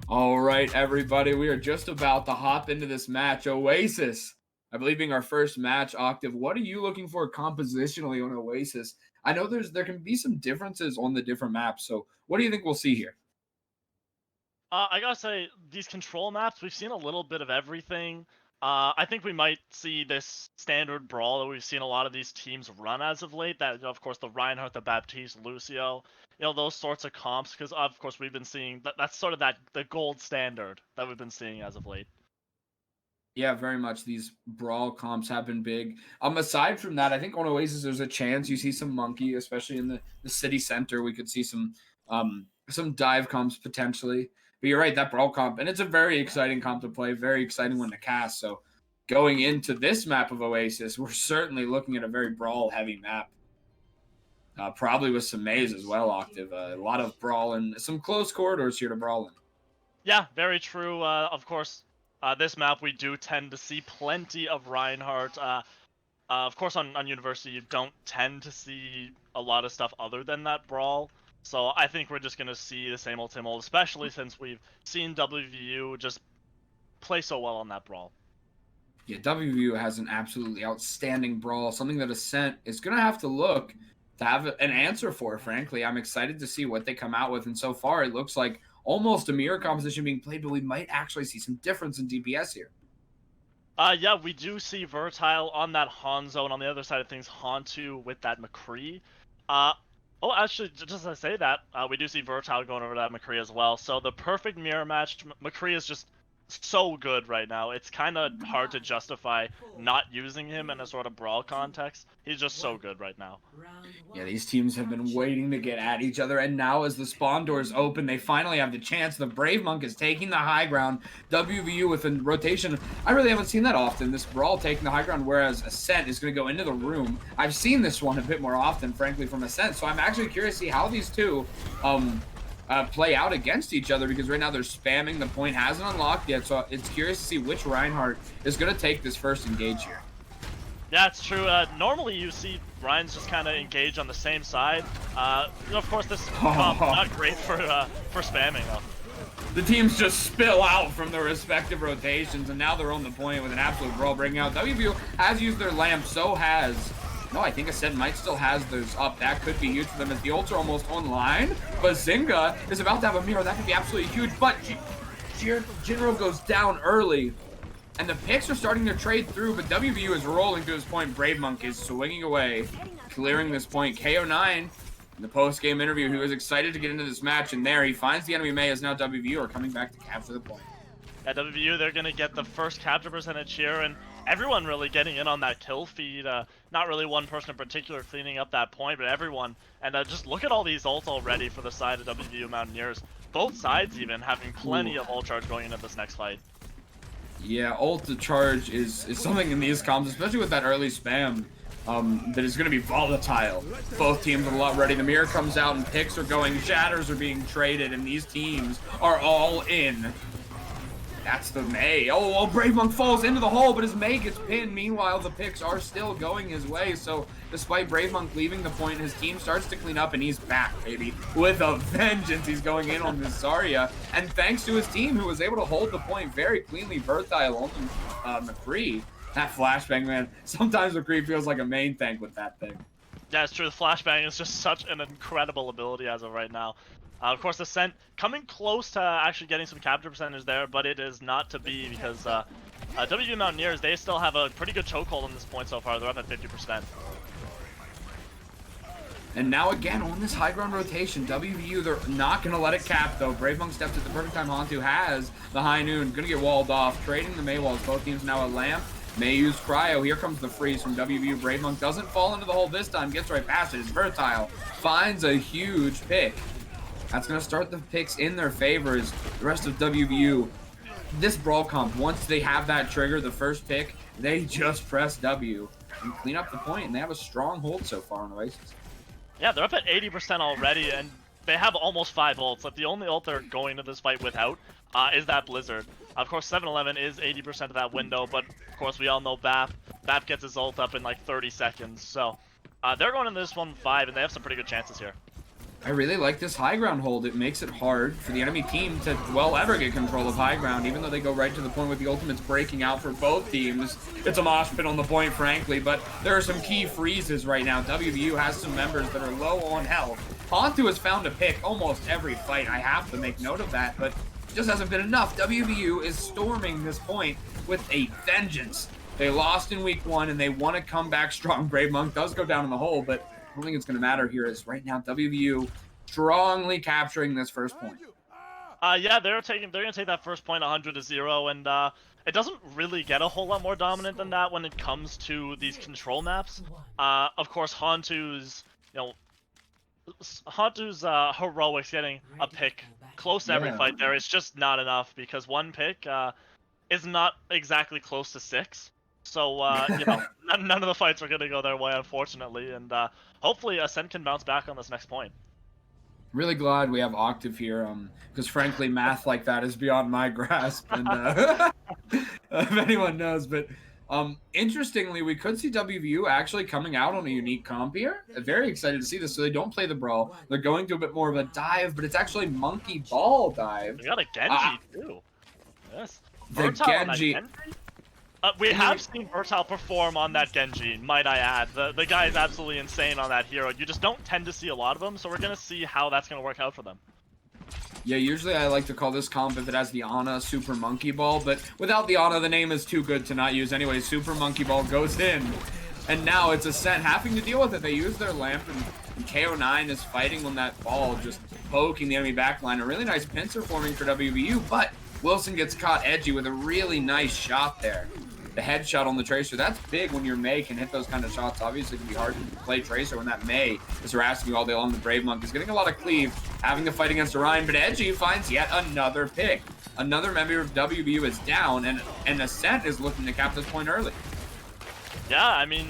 All right, everybody, we are just about to hop into this match. Oasis, I believe being our first match. Octave, what are you looking for compositionally on Oasis? I know there can be some differences on the different maps, so what do you think we'll see here? I gotta say, these control maps, we've seen a little bit of everything. I think we might see this standard brawl that we've seen a lot of these teams run as of late. That, of course, the Reinhardt, the Baptiste, Lucio, those sorts of comps. Because of course we've been seeing that's sort of the gold standard that we've been seeing as of late. Yeah, very much. These brawl comps have been big. Aside from that, I think on Oasis there's a chance you see some monkey, especially in the city center. We could see some dive comps potentially. But you're right, that brawl comp, and it's a very exciting comp to play, very exciting one to cast. So going into this map of Oasis, we're certainly looking at a very brawl heavy map. Probably with some maze as well, Octave. A lot of brawl and some close corridors here to brawl in. Yeah, very true. Of course, this map we do tend to see plenty of Reinhardt. Of course, on University, you don't tend to see a lot of stuff other than that brawl. So I think we're just going to see the same old, especially since we've seen WVU just play so well on that brawl. Yeah, WVU has an absolutely outstanding brawl, something that Ascent is going to have to look to have an answer for, frankly. I'm excited to see what they come out with, and so far it looks like almost a mirror composition being played, but we might actually see some difference in DPS here. Yeah, we do see Vertile on that Hanzo, and on the other side of things, Hantu with that McCree. Uh, oh, actually, just as I say that, we do see Vertile going over that McCree as well. So the perfect mirror match, McCree is just so good right now. It's kind of hard to justify not using him in a sort of brawl context. He's just so good right now. Yeah, these teams have been waiting to get at each other, and now as the spawn doors open, they finally have the chance. The Brave Monk is taking the high ground. WVU with a rotation. I really haven't seen that often, this brawl taking the high ground, whereas Ascent is going to go into the room. I've seen this one a bit more often, frankly, from Ascent, so I'm actually curious to see how these two play out against each other, because right now they're spamming. The point hasn't unlocked yet, so it's curious to see which Reinhardt is going to take this first engage here. Yeah, it's true. Normally you see Ryan's just kind of engage on the same side. Of course, this comp not great for spamming though. The teams just spill out from their respective rotations, and now they're on the point with an absolute brawl breaking out. WVU has used their lamp, so has... No, I think Ascent might still has those up. That could be huge for them as the ults are almost online. But Zynga is about to have a mirror. That could be absolutely huge. But Jinro goes down early. And the picks are starting to trade through, but WVU is rolling to this point. Brave Monk is swinging away, clearing this point. KO9, in the post-game interview, he was excited to get into this match, and there he finds the enemy May, as now WVU are coming back to capture the point. At WVU, they're going to get the first capture percentage here, and everyone really getting in on that kill feed. Not really one person in particular cleaning up that point, but everyone. And just look at all these ults already for the side of WVU Mountaineers. Both sides even having plenty of ult charge going into this next fight. Yeah, ult to charge is something in these comps, especially with that early spam, that is going to be volatile. Both teams are a lot ready. The mirror comes out and picks are going, shatters are being traded, and these teams are all in. That's the May. Oh, Brave Monk falls into the hole, but his May gets pinned. Meanwhile, the picks are still going his way. So despite Brave Monk leaving the point, his team starts to clean up, and he's back, baby. With a vengeance, he's going in on this Zarya. And thanks to his team, who was able to hold the point very cleanly, Vertile on McCree. That flashbang, man. Sometimes McCree feels like a main tank with that thing. Yeah, it's true. The flashbang is just such an incredible ability as of right now. Of course, Ascent coming close to actually getting some capture percentage there, but it is not to be because WVU Mountaineers, they still have a pretty good chokehold on this point so far. They're up at 50%. And now again, on this high ground rotation, WVU, they're not going to let it cap, though. Brave Monk steps at the perfect time. Hantu has the high noon, going to get walled off, trading the May walls. Both teams now a lamp. May use cryo. Here comes the freeze from WVU. Brave Monk doesn't fall into the hole this time, gets right past it. It's Vertile, finds a huge pick. That's going to start the picks in their favor as the rest of WVU. This brawl comp, once they have that trigger, the first pick, they just press W and clean up the point, and they have a strong hold so far on Oasis. Yeah, they're up at 80% already, and they have almost 5 ults. Like, the only ult they're going to this fight without is that Blizzard. Of course, 7-Eleven is 80% of that window, but of course we all know Bap. Bap gets his ult up in like 30 seconds, so they're going into this one 5, and they have some pretty good chances here. I really like this high ground hold. It makes it hard for the enemy team to, well, ever get control of high ground, even though they go right to the point where the ultimate's breaking out for both teams. It's a mosh pit on the point, frankly, but there are some key freezes right now. WVU has some members that are low on health. Pontu has found a pick almost every fight. I have to make note of that, but it just hasn't been enough. WVU is storming this point with a vengeance. They lost in week 1, and they want to come back strong. Brave Monk does go down in the hole, but I don't think it's going to matter here, as right now WVU strongly capturing this first point. Yeah, they're gonna take that first point 100-0, and it doesn't really get a whole lot more dominant than that when it comes to these control maps. Of course, Hantu's heroics getting a pick close to every fight there is just not enough, because one pick is not exactly close to 6. So, none of the fights are going to go their way, unfortunately, and hopefully Ascent can bounce back on this next point. Really glad we have Octave here, because frankly, math like that is beyond my grasp, and if anyone knows, but interestingly, we could see WVU actually coming out on a unique comp here. I'm very excited to see this. So they don't play the brawl. They're going to a bit more of a dive, but it's actually monkey ball dive. We got a Genji, too. Yes. The Genji. We have seen Vertile perform on that Genji, might I add. The guy is absolutely insane on that hero. You just don't tend to see a lot of them, so we're going to see how that's going to work out for them. Yeah, usually I like to call this comp if it has the Ana Super Monkey Ball, but without the Ana, the name is too good to not use anyway. Super Monkey Ball goes in, and now it's Ascent having to deal with it. They use their lamp, and KO9 is fighting on that ball, just poking the enemy backline. A really nice pincer forming for WVU, but Wilson gets caught edgy with a really nice shot there. The headshot on the Tracer, that's big when your May can hit those kind of shots. Obviously, it can be hard to play Tracer when that May is harassing you all day long. The Brave Monk is getting a lot of cleave, having to fight against Orion, but Edgy finds yet another pick. Another member of WVU is down, and Ascent is looking to cap this point early. Yeah, I mean,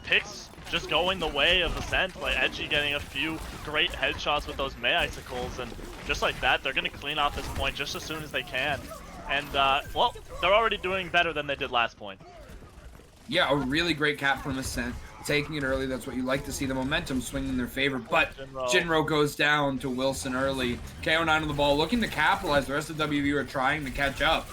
picks just going the way of Ascent, like Edgy getting a few great headshots with those May icicles, and just like that, they're going to clean off this point just as soon as they can. And, well, they're already doing better than they did last point. Yeah, a really great cap from Ascent. Taking it early, that's what you like to see. The momentum swing in their favor, but Jinro goes down to Wilson early. KO9 on the ball, looking to capitalize. The rest of WVU are trying to catch up.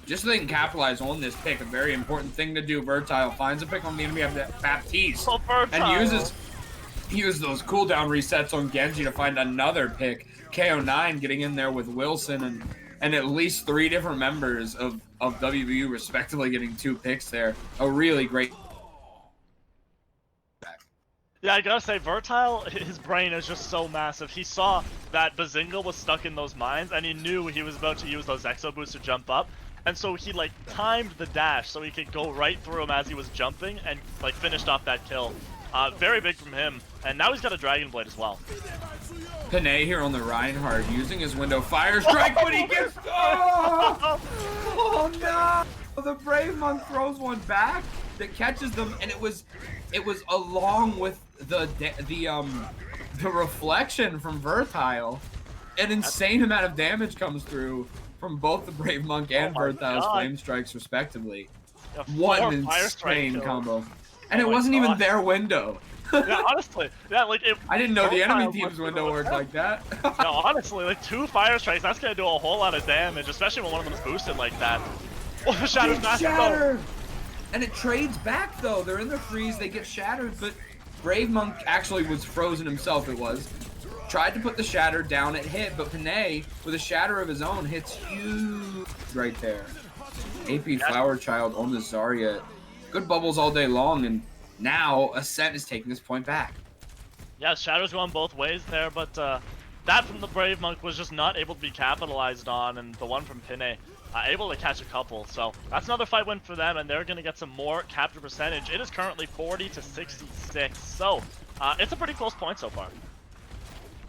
Just so they can capitalize on this pick, a very important thing to do. Vertile finds a pick on the enemy of Baptiste, and uses those cooldown resets on Genji to find another pick. KO9 getting in there with Wilson, and at least 3 different members of WVU respectively getting 2 picks there. A really great. Yeah, I gotta say, Vertile, his brain is just so massive. He saw that Bazinga was stuck in those mines, and he knew he was about to use those exo boosts to jump up. And so he, like, timed the dash so he could go right through him as he was jumping and, like, finished off that kill. Very big from him. And now he's got a Dragon Blade as well. Panay here on the Reinhardt using his window fire strike, but he gets oh no! The Brave Monk throws one back that catches them, and it was along with the reflection from Vertile. An insane amount of damage comes through from both the Brave Monk and Vertile's flame strikes respectively. What an insane combo. And it wasn't even their window. Yeah, honestly, yeah, like I didn't know the enemy team's window worked like that. No, honestly, like 2 fire strikes, that's gonna do a whole lot of damage, especially when one of them is boosted like that. Oh, the Shatter's not shattered! And it trades back though. They're in the freeze, they get shattered, but Brave Monk actually was frozen himself, it was. Tried to put the shatter down, it hit, but Panay, with a shatter of his own, hits huge right there. AP Flower Child on the Zarya. Good bubbles all day long, and now Ascent is taking this point back. Yeah, Shadow's going both ways there, but that from the Brave Monk was just not able to be capitalized on, and the one from Pinay able to catch a couple. So that's another fight win for them, and they're going to get some more capture percentage. It is currently 40-66, so it's a pretty close point so far.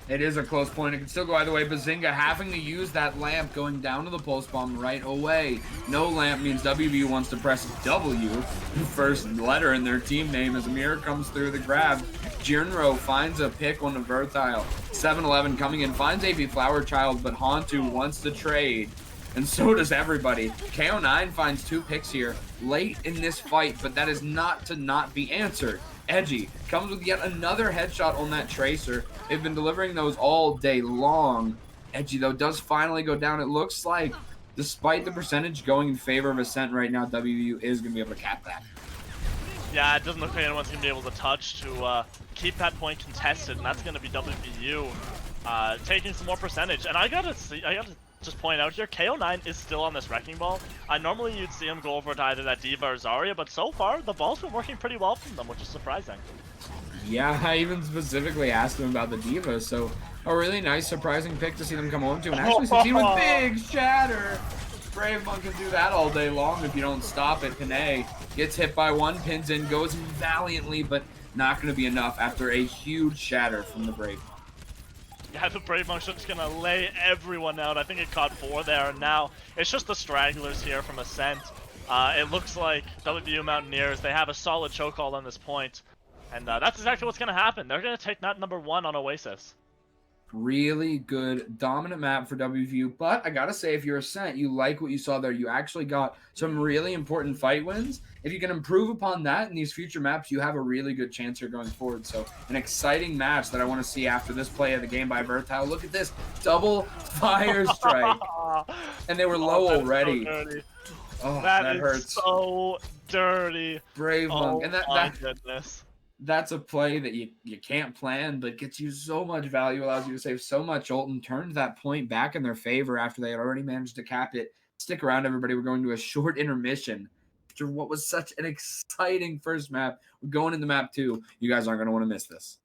It is a close point. It can still go either way. Bazinga having to use that lamp going down to the pulse bomb right away. No lamp means WVU wants to press W, the first letter in their team name, as Amir comes through the grab. Jinro finds a pick on the Vertile. 7-11 coming in, finds AP Flower Child, but Hantu wants to trade. and so does everybody. KO9 finds 2 picks here late in this fight, but that is not to not be answered. Edgy comes with yet another headshot on that Tracer. They've been delivering those all day long. Edgy, though, does finally go down. It looks like, despite the percentage going in favor of Ascent right now, WVU is going to be able to cap that. Yeah, it doesn't look like anyone's going to be able to touch to keep that point contested, and that's going to be WVU taking some more percentage. And I gotta just point out here, KO9 is still on this Wrecking Ball. Normally you'd see him go over to either that D.Va or Zarya, but so far the ball's been working pretty well from them, which is surprising. Yeah, I even specifically asked him about the D.Va, so a really nice, surprising pick to see them come home to, and actually succeed with big shatter. Brave Monk can do that all day long if you don't stop it. Panay gets hit by 1, pins in, goes in valiantly, but not going to be enough after a huge shatter from the Brave Monk. Yeah, the Brave Monk's just gonna lay everyone out. I think it caught 4 there, and now it's just the stragglers here from Ascent. It looks like WVU Mountaineers, they have a solid chokehold on this point, and that's exactly what's gonna happen. They're gonna take that number 1 on Oasis. Really good, dominant map for WVU, but I gotta say, if you're Ascent, you like what you saw there. You actually got some really important fight wins. If you can improve upon that in these future maps, you have a really good chance here going forward. So an exciting match that I want to see after this play of the game by Vertile. Look at this, double fire strike. And they were low already. So dirty. Oh, that hurts. So dirty. Brave Monk. And my goodness. That's a play that you can't plan, but gets you so much value, allows you to save so much ult, and turns that point back in their favor after they had already managed to cap it. Stick around, everybody. We're going to a short intermission after what was such an exciting first map. We're going into map 2. You guys aren't going to want to miss this.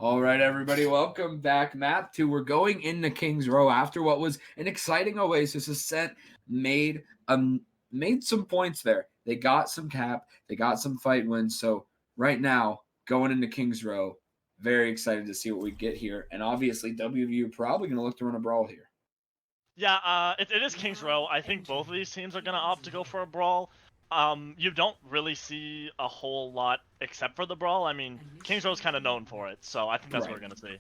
All right, everybody, welcome back. Map 2, we're going into Kings Row after what was an exciting Oasis. Ascent made some points there. They got some cap, they got some fight wins. So right now, going into Kings Row, very excited to see what we get here. And obviously, WVU probably going to look to run a brawl here. Yeah, it is Kings Row. I think both of these teams are going to opt to go for a brawl. You don't really see a whole lot except for the brawl. I mean, Kings Row's kind of known for it, so I think that's what we're going to see.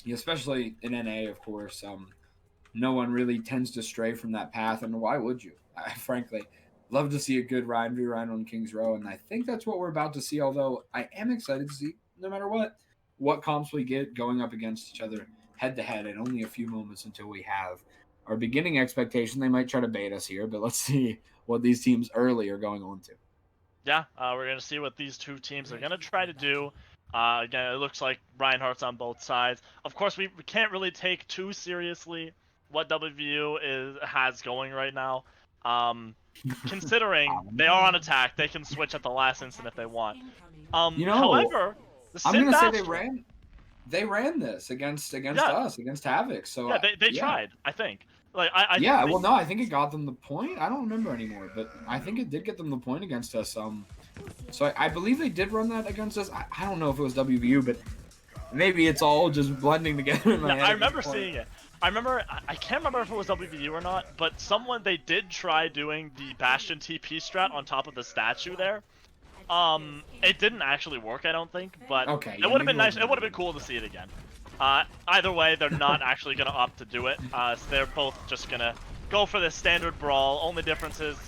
Yeah, especially in NA, of course. No one really tends to stray from that path, and why would you? I frankly love to see a good Ryan v Ryan on Kings Row, and I think that's what we're about to see, although I am excited to see, no matter what comps we get going up against each other head-to-head in only a few moments until we have our beginning expectation. They might try to bait us here, but let's see what these teams early are going on to. Yeah, we're going to see what these two teams are going to try to do. Again, it looks like Reinhardt's on both sides. Of course, we can't really take too seriously what WVU has going right now. Considering they are on attack, they can switch at the last instant if they want. However, I'm going to say they ran this against us, against Havoc. So yeah, they tried, I think. Like I think it got them the point. I don't remember anymore, but I think it did get them the point against us. So I believe they did run that against us. I don't know if it was WVU, but maybe it's all just blending together in my head. I remember seeing it. I can't remember if it was WVU or not, but they did try doing the Bastion TP strat on top of the statue there. It didn't actually work, I don't think, but it would have been nice. It would have been cool to see it again. Either way, they're not actually going to opt to do it. So they're both just going to go for the standard brawl. Only difference is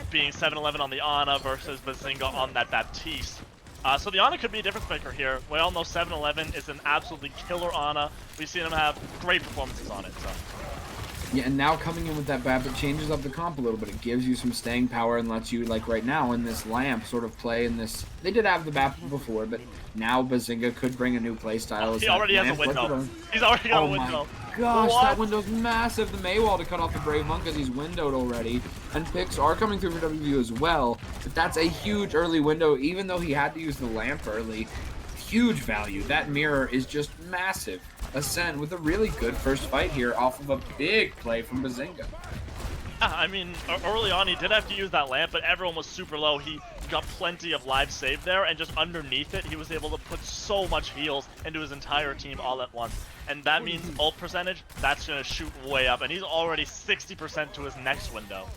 being 7-11 on the Ana versus Bazinga on that Baptiste. So the Ana could be a difference maker here. We all know 7-11 is an absolutely killer Ana. We've seen him have great performances on it. So. Yeah, and now coming in with that BAP, it changes up the comp a little bit. It gives you some staying power and lets you, like right now, in this lamp, sort of play in this. They did have the BAP before, but now Bazinga could bring a new play style. He already has a window. He's already got a window. Gosh, that window's massive. The Maywall to cut off the Brave Monk as he's windowed already. And picks are coming through for WVU as well. But that's a huge early window, even though he had to use the lamp early. Huge value. That mirror is just massive. Ascent with a really good first fight here off of a big play from Bazinga. I mean, early on he did have to use that lamp, but everyone was super low. He got plenty of live save there, and just underneath it, he was able to put so much heals into his entire team all at once. And that means ult percentage, that's going to shoot way up, and he's already 60% to his next window.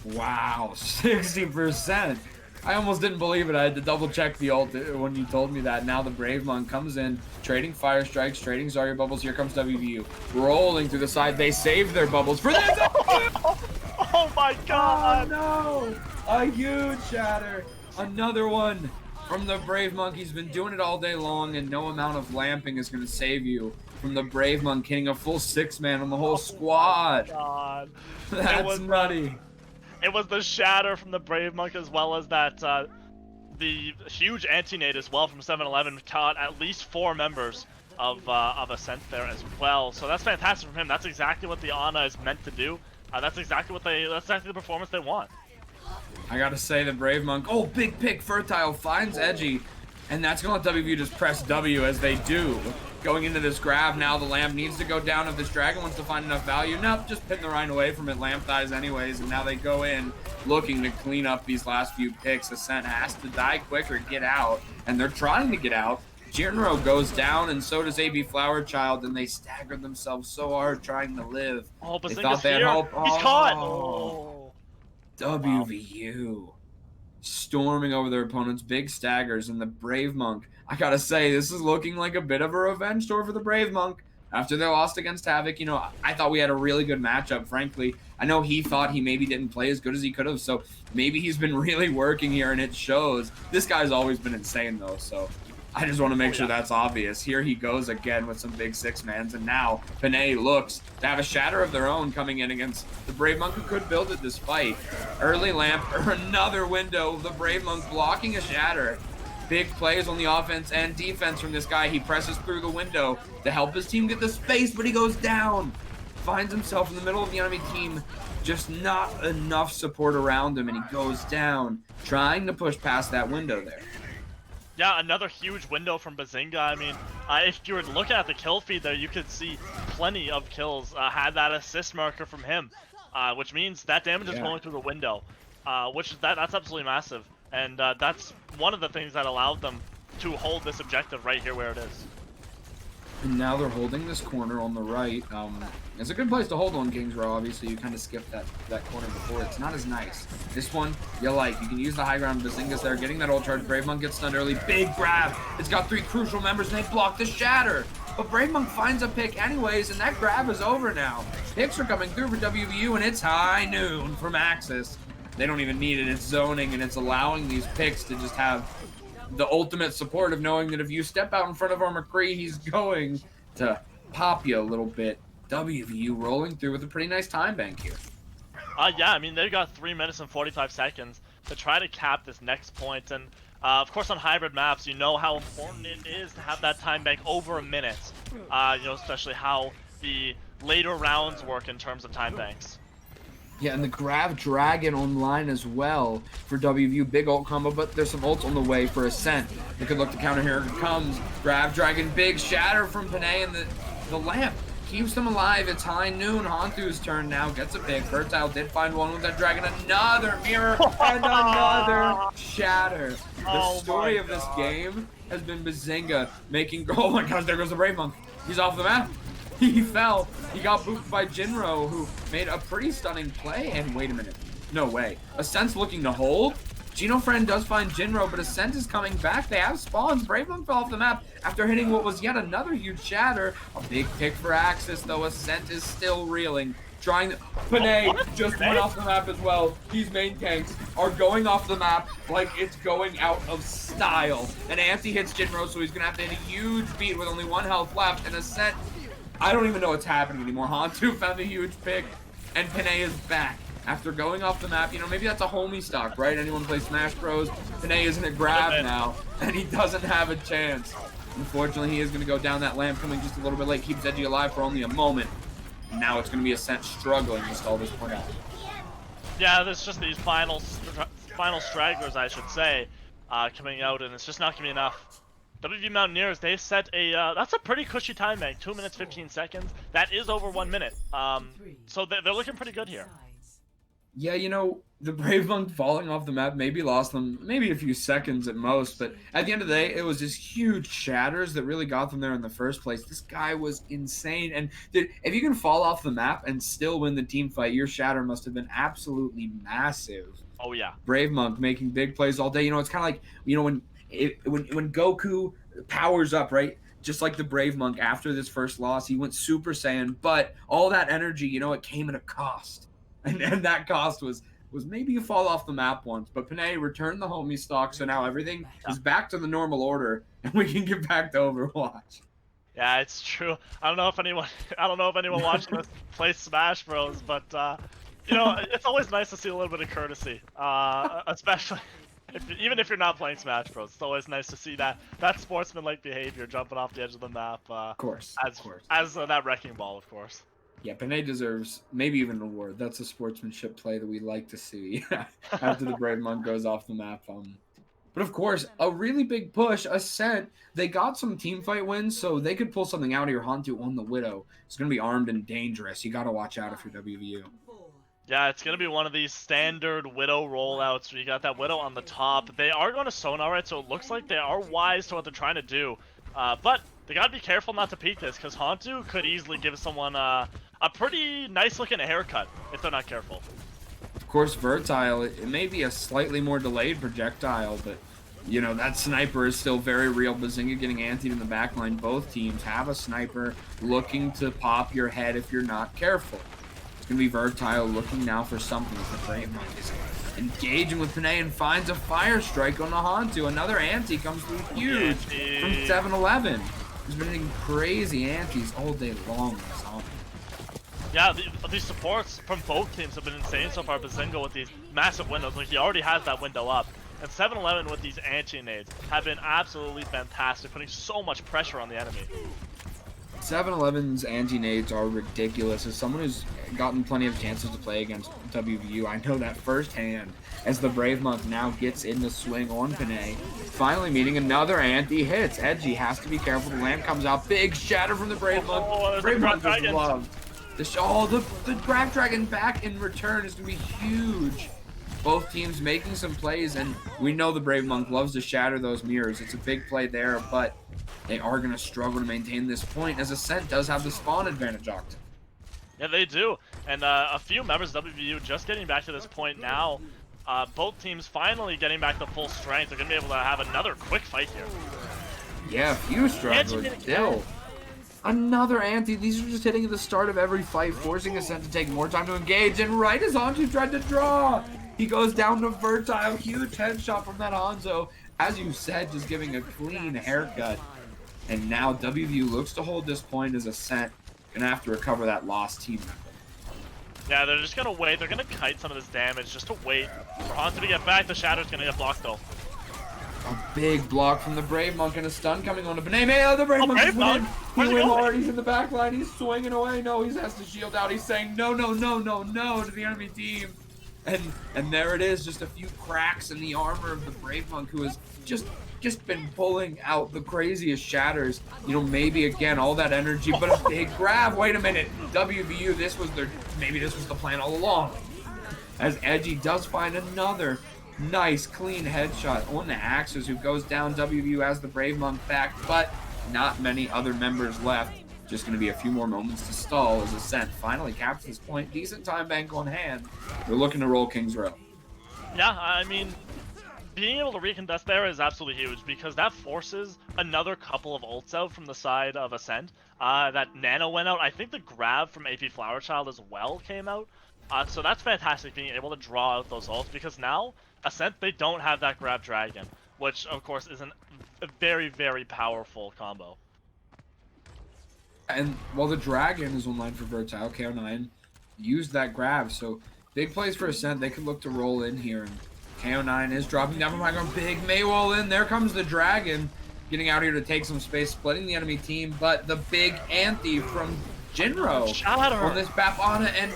Wow, 60%. I almost didn't believe it. I had to double check the ult when you told me that. Now the Brave Monk comes in, trading Fire Strikes, trading Zarya Bubbles. Here comes WVU. Rolling through the side. They saved their bubbles for this. Oh my god! Oh no! A huge shatter. Another one from the Brave Monk. He's been doing it all day long, and no amount of lamping is going to save you from the Brave Monk hitting a full 6-man on the whole squad. Oh my god. That's nutty. It was the shatter from the Brave Monk, as well as that the huge anti-nade as well from 7-11 caught at least 4 members of Ascent there as well. So that's fantastic from him. That's exactly what the Ana is meant to do. That's exactly the performance they want. I gotta say, the Brave Monk. Oh, big pick. Fertile finds Edgy, and that's gonna let WVU just press W as they do. Going into this grab now, the lamp needs to go down if this dragon wants to find enough value. Nope, just pitting the Rhine away from it. Lamp dies anyways, and now they go in looking to clean up these last few picks. Ascent has to die quick or get out, and they're trying to get out. Jinro goes down, and so does AB Flower Child, and they stagger themselves so hard trying to live. Oh, but they thought they had hope. He's caught! Oh. WVU. Storming over their opponents, big staggers, and the Brave Monk. I gotta say, this is looking like a bit of a revenge tour for the Brave Monk. After they lost against Havoc, I thought we had a really good matchup, frankly. I know he thought he maybe didn't play as good as he could have, so maybe he's been really working here, and it shows. This guy's always been insane, though, so I just want to make sure that's obvious. Here he goes again with some big 6-mans, and now Panay looks to have a shatter of their own coming in against the Brave Monk, who could build it this fight. Early lamp, or another window, the Brave Monk blocking a shatter. Big plays on the offense and defense from this guy. He presses through the window to help his team get the space, but he goes down. Finds himself in the middle of the enemy team. Just not enough support around him, and he goes down, trying to push past that window there. Yeah, another huge window from Bazinga. I mean, if you were looking at the kill feed there, you could see plenty of kills. Had that assist marker from him, which means that damage is going through the window, that's absolutely massive. And that's one of the things that allowed them to hold this objective right here where it is. And now they're holding this corner on the right. It's a good place to hold on Kings Row. Obviously, you kind of skipped that corner before. It's not as nice. This one, you like. You can use the high ground. Bazinga's there, getting that ult charge. Brave Monk gets stunned early. Big grab. It's got 3 crucial members, and they block the shatter. But Brave Monk finds a pick anyways, and that grab is over now. Picks are coming through for WVU, and it's high noon from Axis. They don't even need it. It's zoning, and it's allowing these picks to just have the ultimate support of knowing that if you step out in front of our McCree, he's going to pop you a little bit. WVU rolling through with a pretty nice time bank here. Yeah, I mean, they've got 3 minutes and 45 seconds to try to cap this next point. And of course, on hybrid maps, you know how important it is to have that time bank over a minute. You know, especially how the later rounds work in terms of time banks. Yeah, and the Grav Dragon online as well for WVU. Big ult combo, but there's some ults on the way for Ascent. They could look to counter here. It comes. Grav Dragon, big shatter from Panay, and the lamp keeps them alive. It's high noon. Hantu's turn now. Gets a pick. Fertile did find one with that dragon. Another mirror and another shatter. The story of this game has been Bazinga making... Oh my gosh, there goes the Brave Monk. He's off the map. He fell. He got booped by Jinro, who made a pretty stunning play. And wait a minute. No way. Ascent's looking to hold. Geno Friend does find Jinro, but Ascent is coming back. They have spawns. Brave Monk fell off the map after hitting what was yet another huge shatter. A big pick for Axis, though. Ascent is still reeling. Trying to... Panay just went off the map as well. These main tanks are going off the map like it's going out of style. And Anti hits Jinro, so he's going to have to hit a huge beat with only 1 health left. And Ascent... I don't even know what's happening anymore. Hantu found a huge pick, and Panay is back. After going off the map, you know, maybe that's a homie stock, right? Anyone plays Smash Bros. Panay isn't a grab now, and he doesn't have a chance. Unfortunately, he is going to go down that lamp, coming just a little bit late. Keeps Edgy alive for only a moment. Now it's going to be Ascent struggling to stall this point out. Yeah, there's just these final stragglers, I should say, coming out, and it's just not going to be enough. WVU Mountaineers, they set a, that's a pretty cushy time bank, 2 minutes, 15 seconds. That is over 1 minute. So they're looking pretty good here. Yeah, you know, the Brave Monk falling off the map maybe lost them maybe a few seconds at most, but at the end of the day, it was just huge shatters that really got them there in the first place. This guy was insane, and dude, if you can fall off the map and still win the team fight, your shatter must have been absolutely massive. Oh, yeah. Brave Monk making big plays all day. You know, it's kind of like, you know, when Goku powers up, right? Just like the Brave Monk after this first loss, he went Super Saiyan, but all that energy, you know, it came at a cost. And that cost was maybe you fall off the map once, but Panay returned the homie stock, so now everything is back to the normal order, and we can get back to Overwatch. Yeah, it's true. I don't know if anyone watching this plays Smash Bros, but you know, it's always nice to see a little bit of courtesy, especially even if you're not playing Smash Bros. It's always nice to see that sportsman-like behavior, jumping off the edge of the map. Of course. As that wrecking ball, of course. Yeah, Panay deserves maybe even an award. That's a sportsmanship play that we like to see after the Brave Monk goes off the map. But of course, a really big push. Ascent, they got some team fight wins, so they could pull something out of your Hantu on the Widow. It's going to be armed and dangerous. You got to watch out if you're WVU. Yeah, it's going to be one of these standard Widow rollouts where you got that Widow on the top. They are going to Sonar, right? So it looks like they are wise to what they're trying to do. But they got to be careful not to peek this, because Hantu could easily give someone a pretty nice-looking haircut if they're not careful. Of course, Vertile, it may be a slightly more delayed projectile, but, you know, that sniper is still very real. Bazinga getting antied in the backline. Both teams have a sniper looking to pop your head if you're not careful. It's going to be Vertile looking now for something as the Brave Monk is engaging with Panay and finds a fire strike on the Hantu. Another anti comes through huge from 7-Eleven. He's been hitting crazy antis all day long in this Hantu. Yeah, these supports from both teams have been insane so far. Bazinga with these massive windows, like he already has that window up. And 7-Eleven with these anti-nades have been absolutely fantastic, putting so much pressure on the enemy. 7-Eleven's anti-nades are ridiculous. As someone who's gotten plenty of chances to play against WVU, I know that firsthand as the Brave Monk now gets in the swing on Panay. Finally meeting another anti-hits. Edgy has to be careful. The lamp comes out. Big shatter from the Brave Monk. Brave Monk just loved. The Grab Dragon back in return is going to be huge. Both teams making some plays, and we know the Brave Monk loves to shatter those mirrors. It's a big play there, but they are going to struggle to maintain this point as Ascent does have the spawn advantage, Octa. Yeah, they do. And a few members of WVU just getting back to this point now. Both teams finally getting back to full strength. They're going to be able to have another quick fight here. Yeah, a few stragglers still. Another anti. These are just hitting at the start of every fight, forcing Ascent to take more time to engage. And right as Hanzo tried to draw, he goes down to Vertile. Huge headshot from that Hanzo. As you said, just giving a clean haircut. And now WVU looks to hold this point as Ascent gonna have to recover that lost team member. Yeah, they're just gonna wait. They're gonna kite some of this damage just to wait for Hanzo to get back. The Shatter's gonna get blocked though. A big block from the Brave Monk and a stun coming on to Benay. The Brave Monk is winning. Where's he going? He's in the back line. He's swinging away. No, he has to shield out. He's saying no, no, no, no, no to the enemy team. And there it is, just a few cracks in the armor of the Brave Monk, who has just been pulling out the craziest shatters. You know, maybe again all that energy, but a big grab. Wait a minute, WVU. Maybe this was the plan all along. As Edgy does find another nice clean headshot on the Axis, who goes down. WVU as the Brave Monk back, but not many other members left. Just going to be a few more moments to stall as Ascent finally captures this point. Decent time bank on hand. They're looking to roll King's Row. Yeah, I mean, being able to recontest there is absolutely huge because that forces another couple of ults out from the side of Ascent. That Nano went out. I think the grab from AP Flower Child as well came out. So that's fantastic, being able to draw out those ults, because now Ascent, they don't have that grab dragon, which of course is a very, very powerful combo. And while the dragon is online for Vertile, KO9 used that grab, so big plays for Ascent. They could look to roll in here, and KO9 is dropping down from high ground. Big Maywall in. There comes the dragon, getting out here to take some space, splitting the enemy team, but the big Anthe from Jinro on this Bapana, and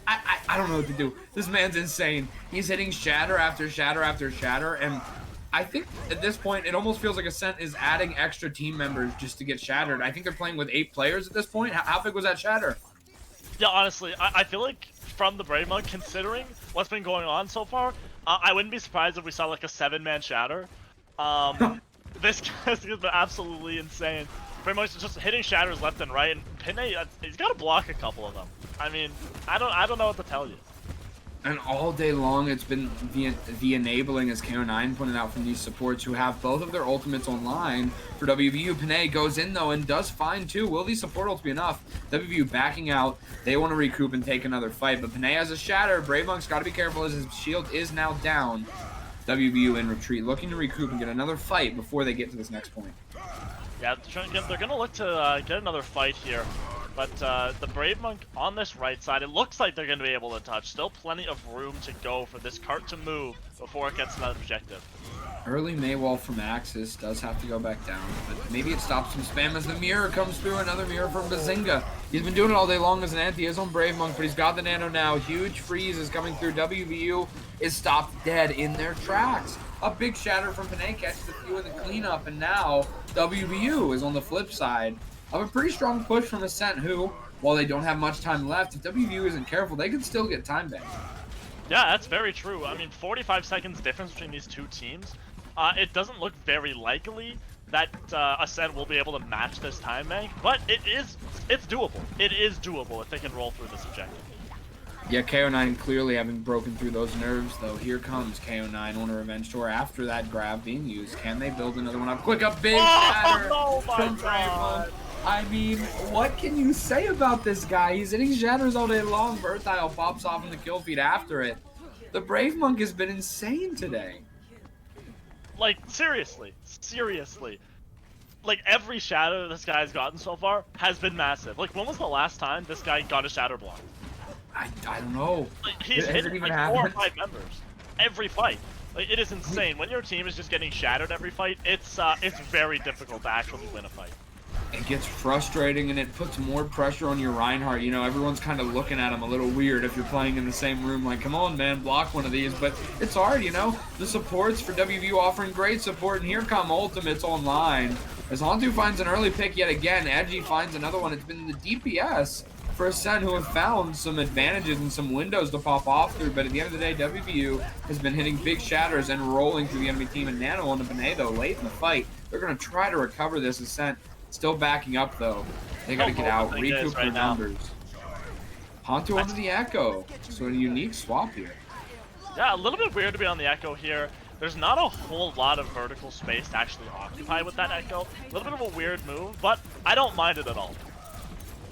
I don't know what to do. This man's insane. He's hitting shatter after shatter after shatter, and I think at this point it almost feels like Ascent is adding extra team members just to get shattered. I think they're playing with 8 players at this point. How big was that shatter? Yeah, honestly, I feel like from the Brave Monk, considering what's been going on so far, I wouldn't be surprised if we saw like a 7-man shatter. This guy's been absolutely insane. Pretty much just hitting shatters left and right, and Pinay, he's got to block a couple of them. I mean, I don't know what to tell you. And all day long, it's been the enabling, as KO9 pointed out, from these supports who have both of their ultimates online for WVU. Panay goes in, though, and does find 2. Will these support ults be enough? WVU backing out. They want to recoup and take another fight, but Panay has a shatter. Brave Monk's got to be careful as his shield is now down. WVU in retreat, looking to recoup and get another fight before they get to this next point. Yeah, they're going to look to get another fight here. But the Brave Monk on this right side, it looks like they're going to be able to touch. Still plenty of room to go for this cart to move before it gets another objective. Early Maywall from Axis does have to go back down, but maybe it stops some spam as the mirror comes through. Another mirror from Bazinga. He's been doing it all day long as an anti. He is on Brave Monk, but he's got the Nano now. Huge freeze is coming through. WVU is stopped dead in their tracks. A big shatter from Panay catches a few in the cleanup, and now WVU is on the flip side of a pretty strong push from Ascent, who, while they don't have much time left, if WVU isn't careful, they can still get time back. Yeah, that's very true. I mean, 45 seconds difference between these two teams. It doesn't look very likely that Ascent will be able to match this time bank, but it's doable. It is doable if they can roll through this objective. Yeah, KO9 clearly having broken through those nerves, though. Here comes KO9 on a revenge tour after that grab being used. Can they build another one up quick? A big shatter from Brave Monk. I mean, what can you say about this guy? He's hitting shatters all day long. Vertile pops off in the kill feed after it. The Brave Monk has been insane today. Like, seriously. Like, every shatter this guy's gotten so far has been massive. Like, when was the last time this guy got a shatter block? I don't know. Like, he's hitting like 4 or 5 members every fight. Like, it is insane. When your team is just getting shattered every fight, it's very difficult to actually win a fight. it gets frustrating and it puts more pressure on your Reinhardt. You know, everyone's kind of looking at him a little weird if you're playing in the same room, like, come on, man, block one of these. But it's hard, you know. The supports for WVU offering great support, and here come ultimates online. As Hantu finds an early pick yet again, Edgy finds another one. It's been the DPS for Ascent, who have found some advantages and some windows to pop off through, but at the end of the day, WVU has been hitting big shatters and rolling through the enemy team, and Nano on the Benet, though, late in the fight. They're going to try to recover this. Ascent still backing up, though. They got to get out, recoup their numbers. Hantu onto the Echo, so a unique swap here. Yeah, a little bit weird to be on the Echo here. There's not a whole lot of vertical space to actually occupy with that Echo. A little bit of a weird move, but I don't mind it at all.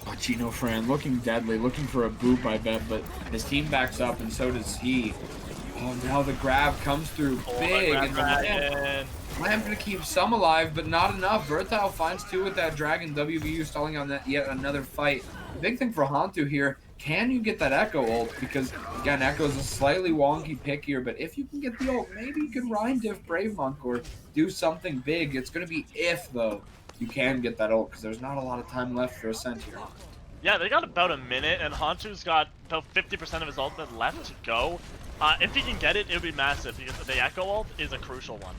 Oh, Chino Fran looking deadly, looking for a boop, I bet, but his team backs up, and so does he. Oh, now the grab comes through big, and the Lamp gonna keep some alive, but not enough. Vertile finds two with that Dragon. WVU stalling on that yet another fight. The big thing for Hantu here, can you get that Echo ult? Because, again, Echo's a slightly wonky pick here, but if you can get the ult, maybe you can Rein diff Brave Monk or do something big. It's gonna be if, though, you can get that ult, because there's not a lot of time left for Ascent here. Yeah, they got about a minute, and Hantu's got about 50% of his ultimate left to go. If he can get it, it would be massive, because the Echo ult is a crucial one.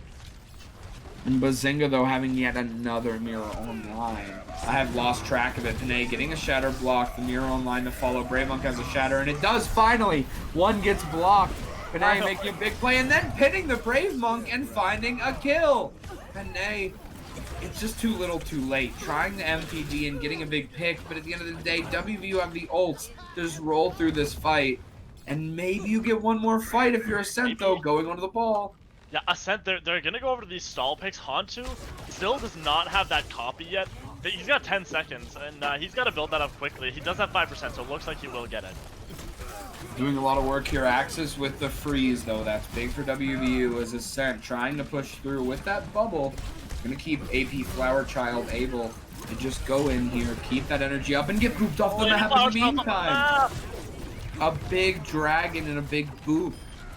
And Bazinga, though, having yet another mirror online. I have lost track of it. Panay getting a shatter block, the mirror online to follow. Brave Monk has a shatter, and it does finally. One gets blocked. Panay making a big play, and then pinning the Brave Monk and finding a kill. Panay, it's just too little too late. Trying the MPD and getting a big pick, but at the end of the day, WVU have the ults to just roll through this fight. And maybe you get one more fight if you're Ascent, though, going onto the ball. Yeah, Ascent, they're gonna go over to these stall picks. Hantu still does not have that copy yet. He's got 10 seconds, and he's got to build that up quickly. He does have 5%, so it looks like he will get it. Doing a lot of work here. Axis with the freeze, though. That's big for WVU as Ascent trying to push through with that bubble. Gonna keep AP Flower Child able to just go in here, keep that energy up, and get booped off the map in the meantime. A big dragon and a big boop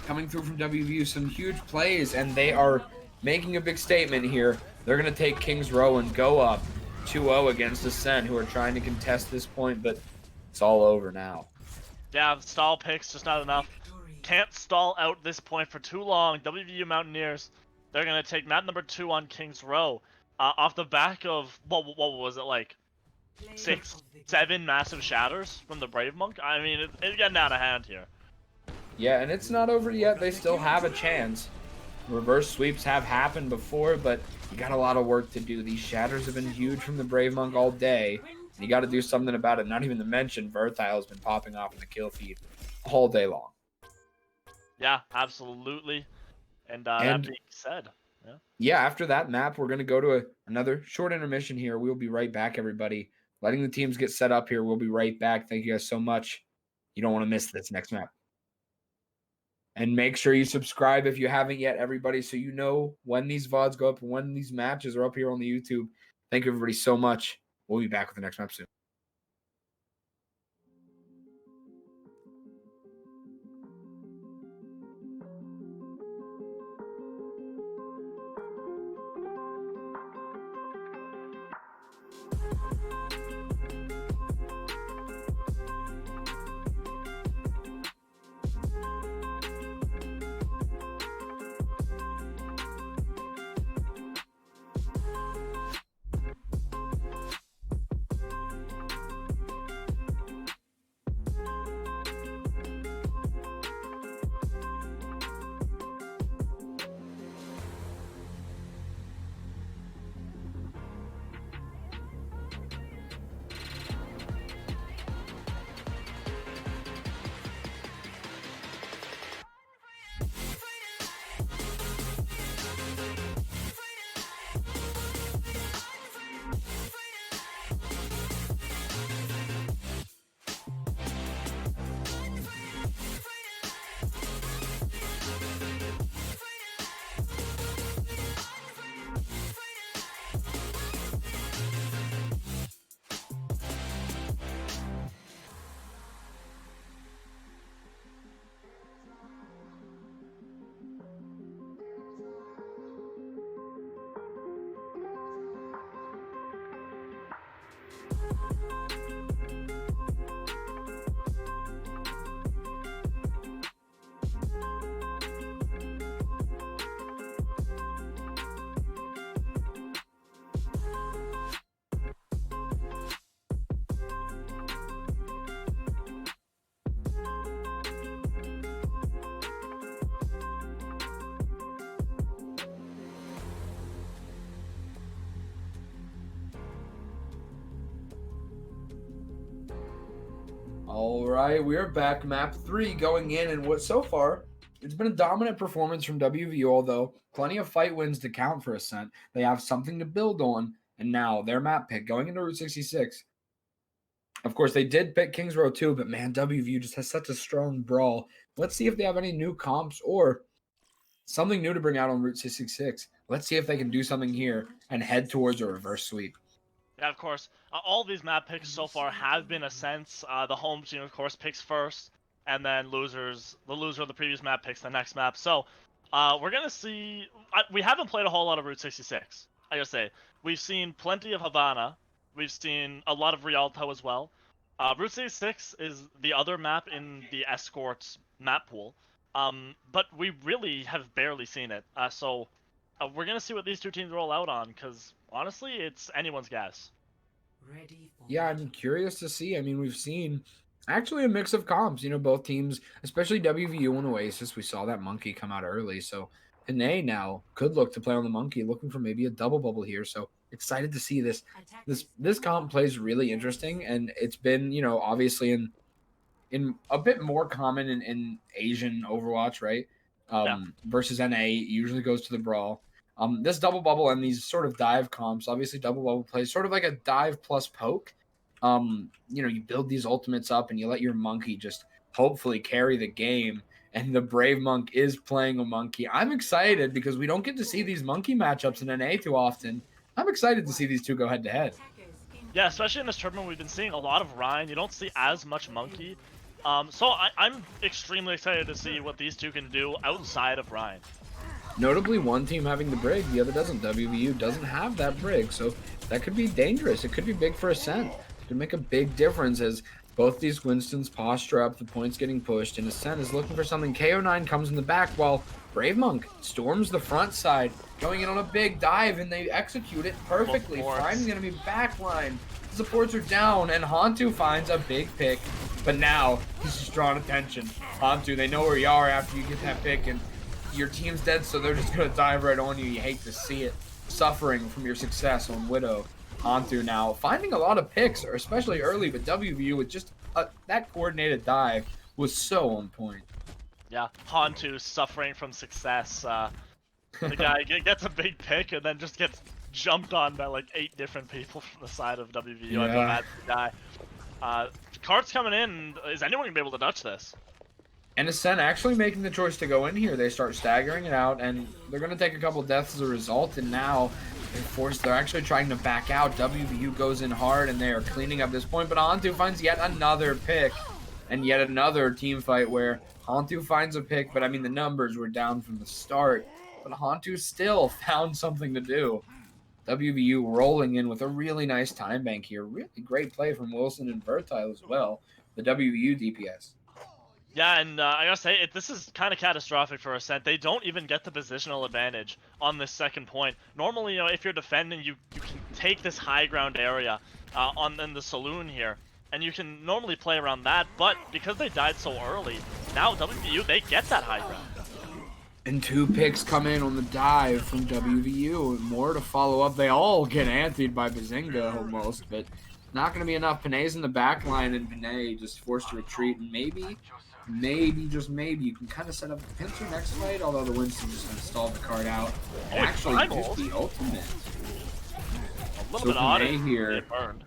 coming through from WVU. Some huge plays, and they are making a big statement here. They're going to take King's Row and go up 2-0 against Ascent, who are trying to contest this point, but it's all over now. Yeah, stall picks, just not enough. Can't stall out this point for too long. WVU Mountaineers, they're going to take map number 2 on King's Row. Off the back of, what was it, like 6, 7 massive shatters from the Brave Monk? I mean, it's getting out of hand here. Yeah, and it's not over yet. They still have a chance. Reverse sweeps have happened before, but you got a lot of work to do. These shatters have been huge from the Brave Monk all day. You got to do something about it. Not even to mention, Vertile has been popping off in the kill feed all day long. Yeah, absolutely. And that being said, yeah, after that map, we're going to go to another short intermission here. We'll be right back, everybody. Letting the teams get set up here. We'll be right back. Thank you guys so much. You don't want to miss this next map. And make sure you subscribe if you haven't yet, everybody, so you know when these VODs go up and when these matches are up here on the YouTube. Thank you, everybody, so much. We'll be back with the next map soon. All right, we're back. Map 3 going in, and what so far, it's been a dominant performance from WVU, although plenty of fight wins to count for Ascent. They have something to build on, and now their map pick going into Route 66. Of course, they did pick Kings Row too, but man, WVU just has such a strong brawl. Let's see if they have any new comps or something new to bring out on Route 66. Let's see if they can do something here and head towards a reverse sweep. Yeah, of course. All of these map picks so far have been Ascents. The home team, of course, picks first, and then the loser of the previous map picks the next map. So, we're gonna see. We haven't played a whole lot of Route 66. I gotta say, we've seen plenty of Havana. We've seen a lot of Rialto as well. Route 66 is the other map in the Escorts map pool, but we really have barely seen it. So, we're gonna see what these two teams roll out on, because honestly, it's anyone's guess. Yeah, I'm curious to see. I mean, we've seen actually a mix of comps. Both teams, especially WVU and Oasis, we saw that monkey come out early. So Panay now could look to play on the monkey, looking for maybe a double bubble here. So excited to see this. This comp plays really interesting, and it's been, obviously in a bit more common in Asian Overwatch, right? Versus NA usually goes to the brawl. This double bubble and these sort of dive comps, obviously double bubble plays sort of like a dive plus poke. You build these ultimates up and you let your monkey just hopefully carry the game. And the Brave Monk is playing a monkey. I'm excited because we don't get to see these monkey matchups in NA too often. I'm excited to see these two go head to head. Yeah, especially in this tournament, we've been seeing a lot of Ryan. You don't see as much monkey. So I'm extremely excited to see what these two can do outside of Ryan. Notably, one team having the brig, the other doesn't. WVU doesn't have that brig, so that could be dangerous. It could be big for Ascent. It could make a big difference as both these Winstons posture up, the points getting pushed, and Ascent is looking for something. KO9 comes in the back while Brave Monk storms the front side, going in on a big dive, and they execute it perfectly. Finding the enemy backline. The supports are down, and Hantu finds a big pick, but now he's just drawing attention. Hantu, they know where you are after you get that pick, and your team's dead, so they're just going to dive right on you. You hate to see it. Suffering from your success on Widow. Hantu now finding a lot of picks, or especially early, but WVU with just that coordinated dive was so on point. Yeah, Hantu suffering from success. The guy gets a big pick and then just gets jumped on by like 8 different people from the side of WVU. Yeah. I feel bad for the guy. Cart's coming in. Is anyone going to be able to dodge this? And Ascent actually making the choice to go in here. They start staggering it out, and they're going to take a couple deaths as a result, and now they're actually trying to back out. WVU goes in hard, and they are cleaning up this point, but Hantu finds yet another pick, and yet another team fight where Hantu finds a pick, but I mean, the numbers were down from the start, but Hantu still found something to do. WVU rolling in with a really nice time bank here. Really great play from Wilson and Vertile as well, the WVU DPS. Yeah, and I gotta say, this is kind of catastrophic for Ascent. They don't even get the positional advantage on this second point. Normally, if you're defending, you can take this high ground area in the saloon here, and you can normally play around that, but because they died so early, now WVU, they get that high ground. And 2 picks come in on the dive from WVU, and more to follow up. They all get antied by Bazinga almost, but not going to be enough. Panay's in the back line, and Panay just forced to retreat, and maybe, just maybe, you can kind of set up the pincer next fight, although the Winston just installed the card out. And actually, just the ultimate. A little bit odd here. It burned.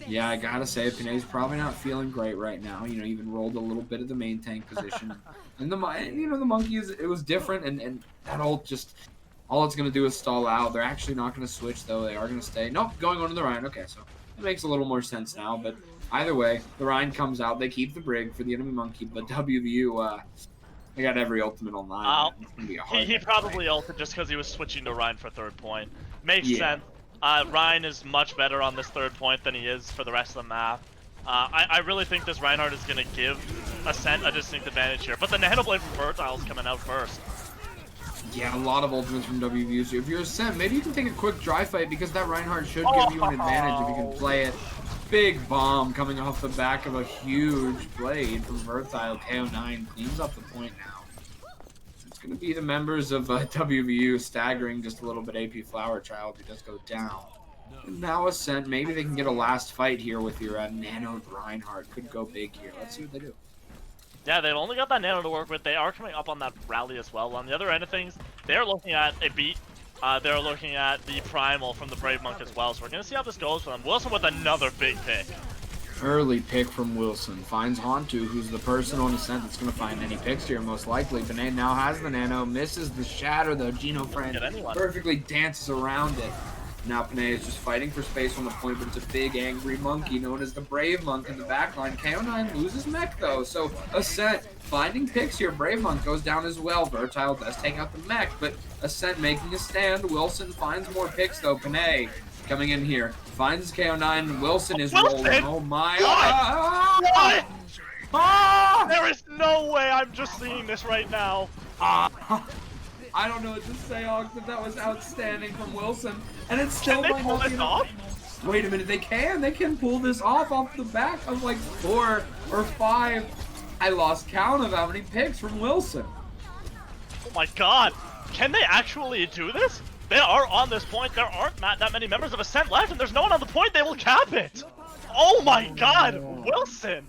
Yeah, I gotta say, Panay's probably not feeling great right now. Even rolled a little bit of the main tank position. And the monkey, it was different, and that ult just, all it's gonna do is stall out. They're actually not gonna switch, though. They are gonna stay. Nope, going on to the Rhine. Okay, so it makes a little more sense now, but either way, the Rhine comes out. They keep the brig for the enemy monkey, but WVU, they got every ultimate online. It's gonna be a hard he probably ulted just because he was switching to Rhine for third point. Makes sense. Ryan is much better on this third point than he is for the rest of the map. I really think this Reinhardt is going to give Ascent a distinct advantage here, but the Nano Blade from Vertile is coming out first. Yeah, a lot of ultimates from WVU. So if you're Ascent, maybe you can take a quick dry fight because that Reinhardt should give you an advantage if you can play it. Big bomb coming off the back of a huge blade from Vertile. KO9 cleans up the point now. It's going to be the members of WVU staggering just a little bit. AP Flower Child who does go down. And now Ascent, maybe they can get a last fight here with your Nano Reinhardt. Could go big here. Let's see what they do. Yeah, they've only got that Nano to work with. They are coming up on that rally as well. On the other end of things, they're looking at a beat. They're looking at the Primal from the Brave Monk as well. So we're going to see how this goes for them. Wilson with another big pick. Early pick from Wilson. Finds Hantu, who's the person on Ascent that's going to find any picks here, most likely. Panay now has the Nano. Misses the Shatter, though. Geno Friend perfectly dances around it. Now Panay is just fighting for space on the point, but it's a big angry monkey known as the Brave Monk in the backline. KO9 loses mech though, so Ascent finding picks here. Brave Monk goes down as well. Vertile does take out the mech, but Ascent making a stand. Wilson finds more picks though. Panay coming in here, finds KO9. Wilson is rolling. Oh my! What? Ah! There is no way I'm just seeing this right now. I don't know what to say, Hawk, but that was outstanding from Wilson. And it's still Can they pull this off? Wait a minute, they can pull this off the back of like 4 or 5. I lost count of how many picks from Wilson. Oh my god, can they actually do this? They are on this point, there aren't that many members of Ascent left, and there's no one on the point, they will cap it! Oh my god, Wilson!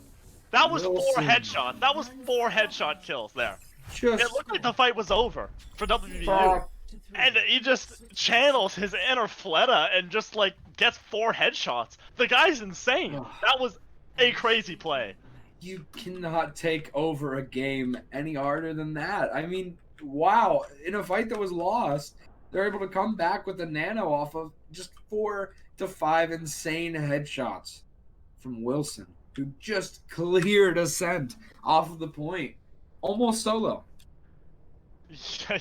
That was 4 headshots, that was 4 headshot kills there. It looked like the fight was over for WVU. And he just channels his inner Fleta and just like gets 4 headshots. The guy's insane. That was a crazy play. You cannot take over a game any harder than that. I mean, wow. In a fight that was lost, they're able to come back with a Nano off of just 4 to 5 insane headshots from Wilson, who just cleared Ascent off of the point. Almost solo.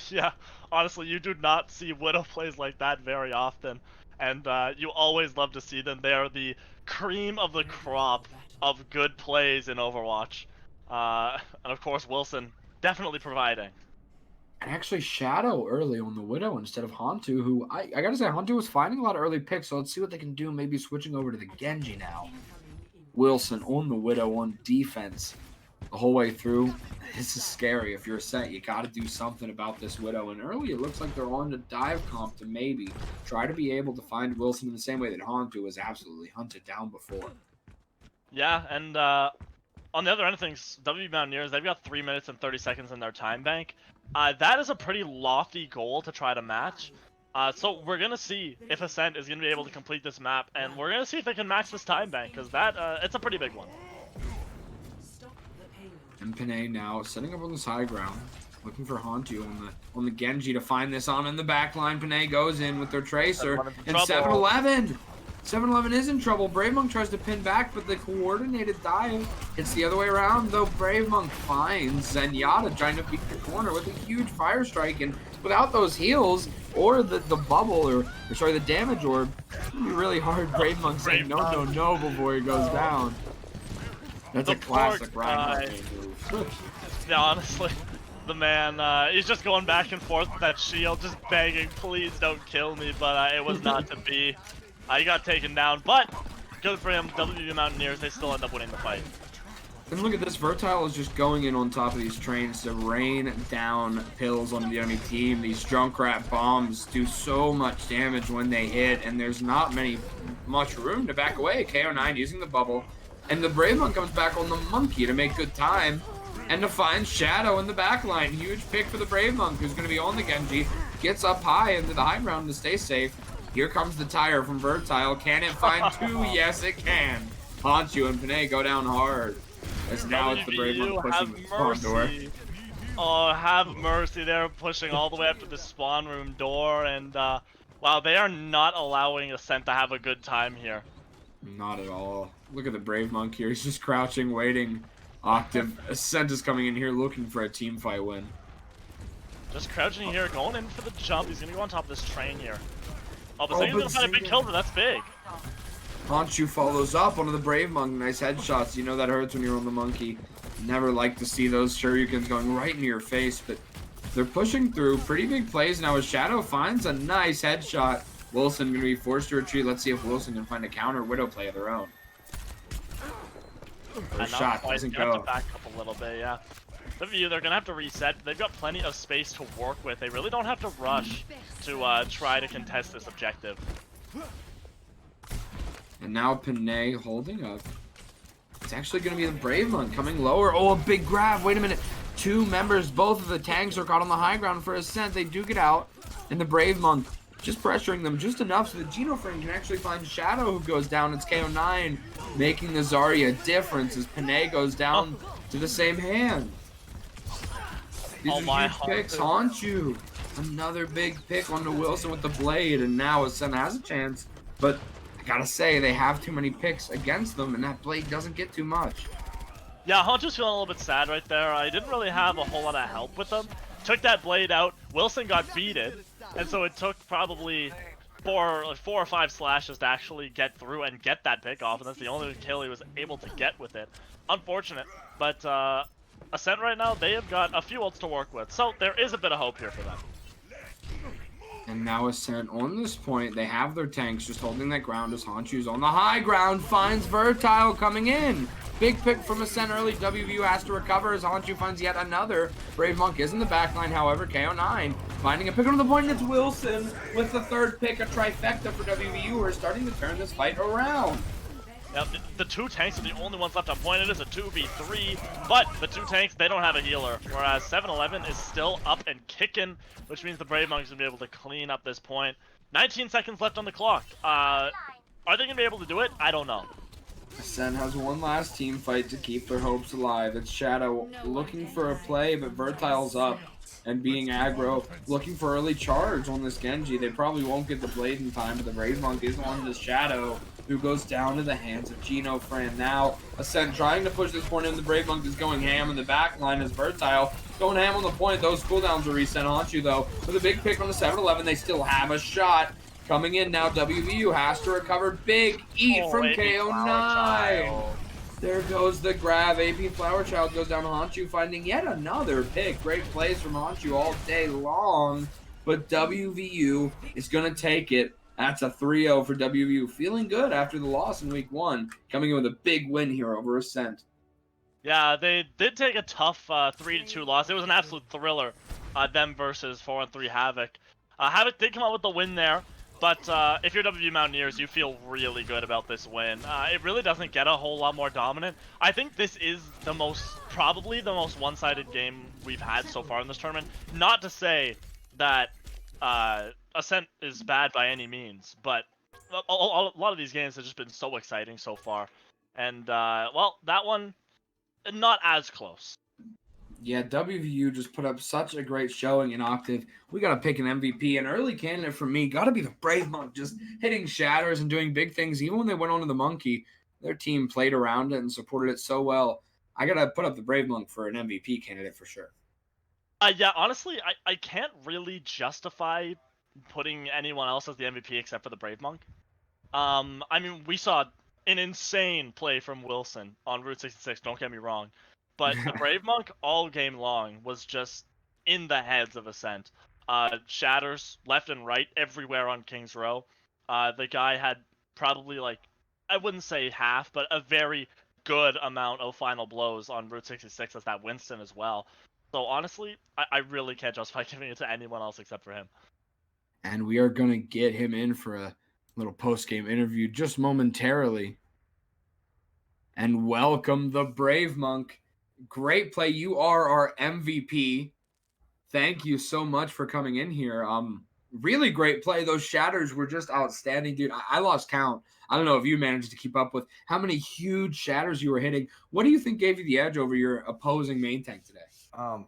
Yeah, honestly, you do not see Widow plays like that very often, and you always love to see them. They are the cream of the crop of good plays in Overwatch, and of course Wilson definitely providing. And actually Shadow early on the Widow instead of Hantu, who I gotta say Hantu was finding a lot of early picks, so let's see what they can do, maybe switching over to the Genji now. Wilson on the Widow on defense the whole way through. This is scary. If you're Ascent, you got to do something about this Widow. And early, it looks like they're on to dive comp to maybe try to be able to find Wilson in the same way that Hantu was absolutely hunted down before. Yeah, and on the other end of things, WVU Mountaineers, they've got 3 minutes and 30 seconds in their time bank. That is a pretty lofty goal to try to match. So we're going to see if Ascent is going to be able to complete this map, and we're going to see if they can match this time bank, because that it's a pretty big one. And Panay now setting up on this high ground, looking for Hantu on the Genji to find this on in the back line. Panay goes in with their Tracer, and 7-11! 7-11 is in trouble. Brave Monk tries to pin back, but the coordinated dive hits the other way around, though Brave Monk finds Zenyatta trying to beat the corner with a huge fire strike, and without those heals, or the bubble, or sorry, the damage orb, it's gonna be really hard. Brave Monk saying no before he goes down. That's a classic Reinhardt move. Yeah, honestly, the man, he's just going back and forth with that shield, just begging, please don't kill me, but it was not to be. He got taken down, but good for him. WVU Mountaineers, they still end up winning the fight. And look at this, Vertile is just going in on top of these trains to rain down pills on the enemy team. These Junkrat bombs do so much damage when they hit, and there's not much room to back away. KO9 using the bubble. And the Brave Monk comes back on the Monkey to make good time. And to find Shadow in the back line. Huge pick for the Brave Monk, who's going to be on the Genji. Gets up high into the high ground to stay safe. Here comes the tire from Vertile. Can it find 2? Yes, it can. Hantu and Panay go down hard. As now it's the Brave Monk pushing the spawn door. Oh, have mercy. They're pushing all the way up to the spawn room door. And, wow, they are not allowing Ascent to have a good time here. Not at all. Look at the Brave Monk here. He's just crouching, waiting. Octave. Ascent is coming in here looking for a team fight win. Just crouching here, going in for the jump. He's going to go on top of this train here. Oh, but Oh, Singa's but gonna find a big Singa- kill, but that's big. Honshu follows up onto the Brave Monk. Nice headshots. You know that hurts when you're on the monkey. Never like to see those shurikens going right into your face, but they're pushing through. Pretty big plays now as Shadow finds a nice headshot. Wilson going to be forced to retreat. Let's see if Wilson can find a counter Widow play of their own. First shot doesn't Gonna have go. to back up a little bit, yeah. WVU, they're gonna have to reset. They've got plenty of space to work with. They really don't have to rush to try to contest this objective. And now Panay holding up. It's actually going to be the Brave Monk coming lower. Oh, a big grab. Wait a minute. Two members, both of the tanks are caught on the high ground for Ascent. They do get out. And the Brave Monk just pressuring them just enough so that Genofriend can actually find Shadow, who goes down. It's KO9 making the Zarya difference as Panay goes down to the same hand. These are huge picks. Honshu. Another big pick onto Wilson with the blade. And now Ascent has a chance. But I gotta say, they have too many picks against them, and that blade doesn't get too much. Yeah, Honshu's feeling a little bit sad right there. I didn't really have a whole lot of help with them. Took that blade out. Wilson got beaten, and so it took probably four or five slashes to actually get through and get that pick off, and that's the only kill he was able to get with it. Unfortunate, but Ascent right now, they have got a few ults to work with, so there is a bit of hope here for them. And now Ascent on this point, they have their tanks just holding that ground as Honshu's on the high ground, finds Vertile coming in. Big pick from Ascent early. WVU has to recover as Honshu finds yet another. Brave Monk is in the backline, however. KO9 finding a pick on the point. It's Wilson with the third pick, a trifecta for WVU, who are starting to turn this fight around. Now, the two tanks are the only ones left on point. It is a 2v3, but the two tanks, they don't have a healer, whereas 7-Eleven is still up and kicking, which means the Brave Monk's going to be able to clean up this point. 19 seconds left on the clock. Are they going to be able to do it? I don't know. Ascent has one last team fight to keep their hopes alive. It's Shadow looking for a play, but Vertile's up and being aggro, looking for early charge on this Genji. They probably won't get the blade in time, but the Brave Monk is on this Shadow, who goes down to the hands of Genofriend. Now, Ascent trying to push this point in. The Brave Monk is going ham in the back line as Vertile going ham on the point. Those cooldowns are reset. Honshu, though, with a big pick on the 7-Eleven, they still have a shot. Coming in now, WVU has to recover. Big eat from KO9. There goes the grab. AP Flower Child goes down to Honshu, finding yet another pick. Great plays from Honshu all day long. But WVU is going to take it. That's a 3-0 for WVU. Feeling good after the loss in week 1. Coming in with a big win here over Ascent. Yeah, they did take a tough 3-2 loss. It was an absolute thriller, them versus 4-3 Havoc. Havoc did come out with the win there. But if you're WVU Mountaineers, you feel really good about this win. It really doesn't get a whole lot more dominant. I think this is probably the most one-sided game we've had so far in this tournament. Not to say that Ascent is bad by any means, but a lot of these games have just been so exciting so far. And, well, that one, not as close. Yeah, WVU just put up such a great showing in Octave. We got to pick an MVP. An early candidate for me got to be the Brave Monk, just hitting shatters and doing big things. Even when they went on to the Monkey, their team played around it and supported it so well. I got to put up the Brave Monk for an MVP candidate for sure. Yeah, honestly, I can't really justify putting anyone else as the MVP except for the Brave Monk. I mean, we saw an insane play from Wilson on Route 66, don't get me wrong. But the Brave Monk all game long was just in the heads of Ascent. Shatters left and right everywhere on King's Row. The guy had probably, like, I wouldn't say half, but a very good amount of final blows on Route 66 as that Winston as well. So honestly, I really can't justify giving it to anyone else except for him. And we are going to get him in for a little post-game interview just momentarily. And welcome the Brave Monk. Great play. You are our MVP. Thank you so much for coming in here. Really great play. Those shatters were just outstanding, dude. I lost count. I don't know if you managed to keep up with how many huge shatters you were hitting. What do you think gave you the edge over your opposing main tank today?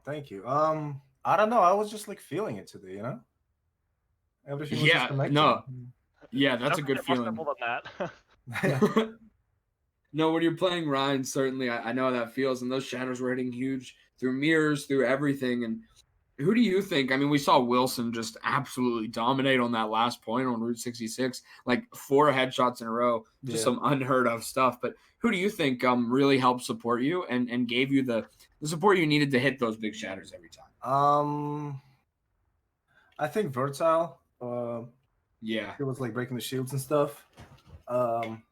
Thank you. I don't know. I was just like feeling it today, you know? Everything was just connected. No. Yeah, that's a good feeling. That. No, when you're playing Ryan, certainly I know how that feels. And those shadows were hitting huge through mirrors, through everything. And Who do you think? I mean, we saw Wilson just absolutely dominate on that last point on Route 66, like 4 headshots in a row, just some unheard of stuff. But who do you think really helped support you and gave you the support you needed to hit those big shatters every time? I think Versatile. Yeah, he was like breaking the shields and stuff. And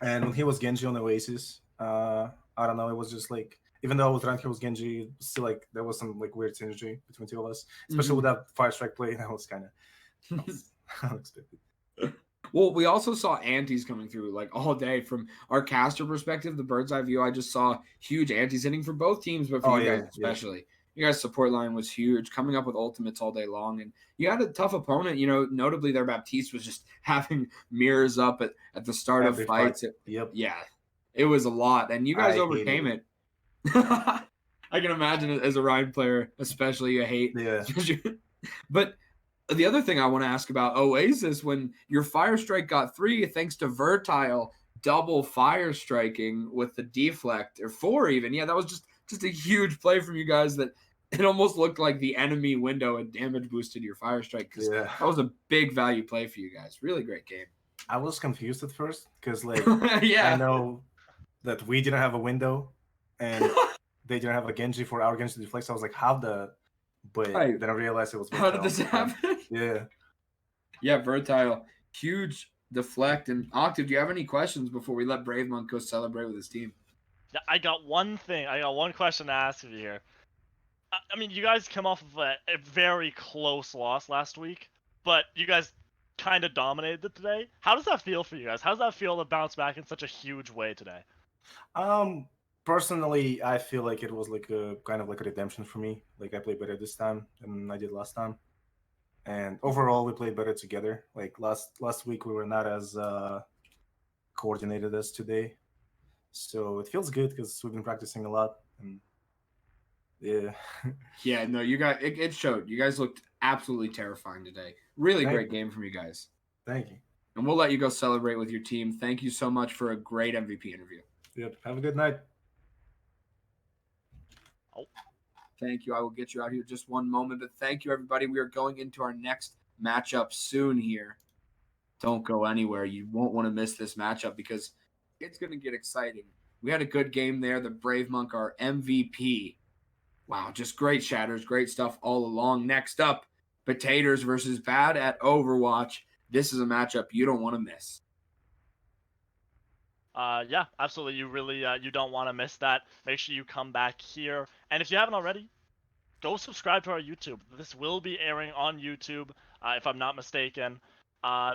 when he was Genji on Oasis, I don't know, it was just like, even though I was ranked, he was Genji, still like there was some like weird synergy between two of us, especially with that fire strike play. That was kind of unexpected. Well, we also saw antis coming through like all day from our caster perspective. The bird's eye view, I just saw huge antis hitting for both teams, but for you guys especially. You guys' support line was huge, coming up with ultimates all day long, and you had a tough opponent. You know, notably their Baptiste was just having mirrors up at the start of fights. Yeah, it was a lot, and you guys overcame it. I can imagine it as a Ryan player, especially you hate. Yeah. But the other thing I want to ask about Oasis, when your fire strike got 3, thanks to Vertile double fire striking with the deflect, or 4 even. Yeah, that was just a huge play from you guys that it almost looked like the enemy window and damage boosted your fire strike, because that was a big value play for you guys. Really great game. I was confused at first because like I know that we didn't have a window and they didn't have a Genji for our Genji to deflect. So I was like, but then I realized it was Vertile. How did this happen? Yeah, Vertile, huge deflect. And Octave, do you have any questions before we let Brave Monk go celebrate with his team? Yeah, I got one question to ask you here. I mean, you guys come off of a very close loss last week, but you guys kind of dominated it today. How does that feel for you guys? How does that feel to bounce back in such a huge way today? Personally, I feel like it was like a kind of like a redemption for me. Like I played better this time than I did last time, and overall we played better together. Like last week we were not as coordinated as today, so it feels good because we've been practicing a lot. And no, you guys, it showed. You guys looked absolutely terrifying today. Really great game from you guys. Thank you. And we'll let you go celebrate with your team. Thank you so much for a great MVP interview. Yep. Have a good night. Thank you. I will get you out here just one moment, but thank you, everybody. We are going into our next matchup soon here. Don't go anywhere. You won't want to miss this matchup because it's going to get exciting. We had a good game there. The Brave Monk, our MVP. Wow, just great shatters, great stuff all along. Next up, Potatoes versus Bad at Overwatch. This is a matchup you don't want to miss. Yeah, absolutely. You really you don't want to miss that. Make sure you come back here. And if you haven't already, go subscribe to our YouTube. This will be airing on YouTube, if I'm not mistaken.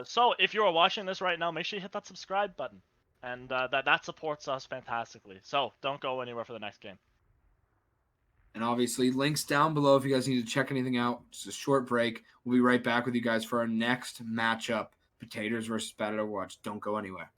So if you are watching this right now, make sure you hit that subscribe button. And that supports us fantastically. So don't go anywhere for the next game. And obviously, links down below if you guys need to check anything out. Just a short break. We'll be right back with you guys for our next matchup. Potatoes versus Bad at Overwatch. Don't go anywhere.